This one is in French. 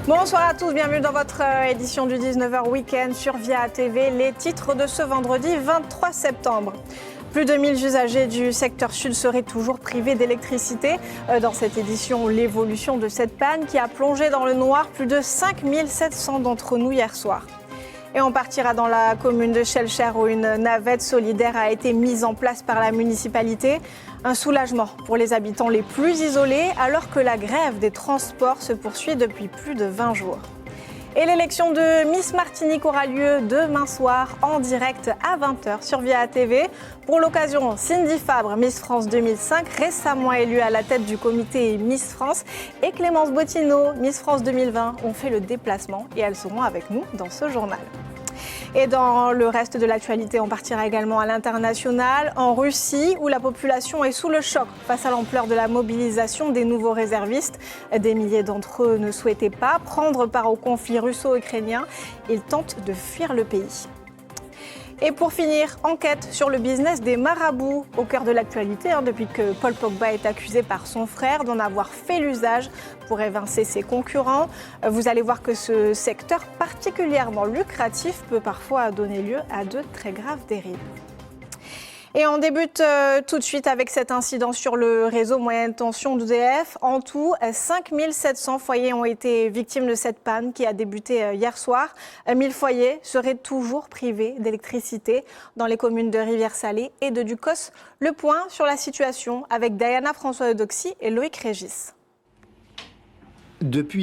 Bonsoir à tous, bienvenue dans votre édition du 19h Week-end sur VIA TV. Les titres de ce vendredi 23 septembre. Plus de 1000 usagers du secteur sud seraient toujours privés d'électricité. Dans cette édition, l'évolution de cette panne qui a plongé dans le noir plus de 5700 d'entre nous hier soir. Et on partira dans la commune de Schellcher où une navette solidaire a été mise en place par la municipalité. Un soulagement pour les habitants les plus isolés alors que la grève des transports se poursuit depuis plus de 20 jours. Et l'élection de Miss Martinique aura lieu demain soir en direct à 20h sur VIA TV. Pour l'occasion, Cindy Fabre, Miss France 2005, récemment élue à la tête du comité Miss France, et Clémence Bottineau, Miss France 2020, ont fait le déplacement et elles seront avec nous dans ce journal. Et dans le reste de l'actualité, on partira également à l'international, en Russie, où la population est sous le choc face à l'ampleur de la mobilisation des nouveaux réservistes. Des milliers d'entre eux ne souhaitaient pas prendre part au conflit russo-ukrainien. Ils tentent de fuir le pays. Et pour finir, enquête sur le business des marabouts, au cœur de l'actualité, depuis que Paul Pogba est accusé par son frère d'en avoir fait l'usage pour évincer ses concurrents. Vous allez voir que ce secteur particulièrement lucratif peut parfois donner lieu à de très graves dérives. Et on débute tout de suite avec cet incident sur le réseau moyenne tension d'EDF. En tout, 5700 foyers ont été victimes de cette panne qui a débuté hier soir. 1000 foyers seraient toujours privés d'électricité dans les communes de Rivière-Salée et de Ducos. Le point sur la situation avec Diana François-Eudoxy et Loïc Régis. Depuis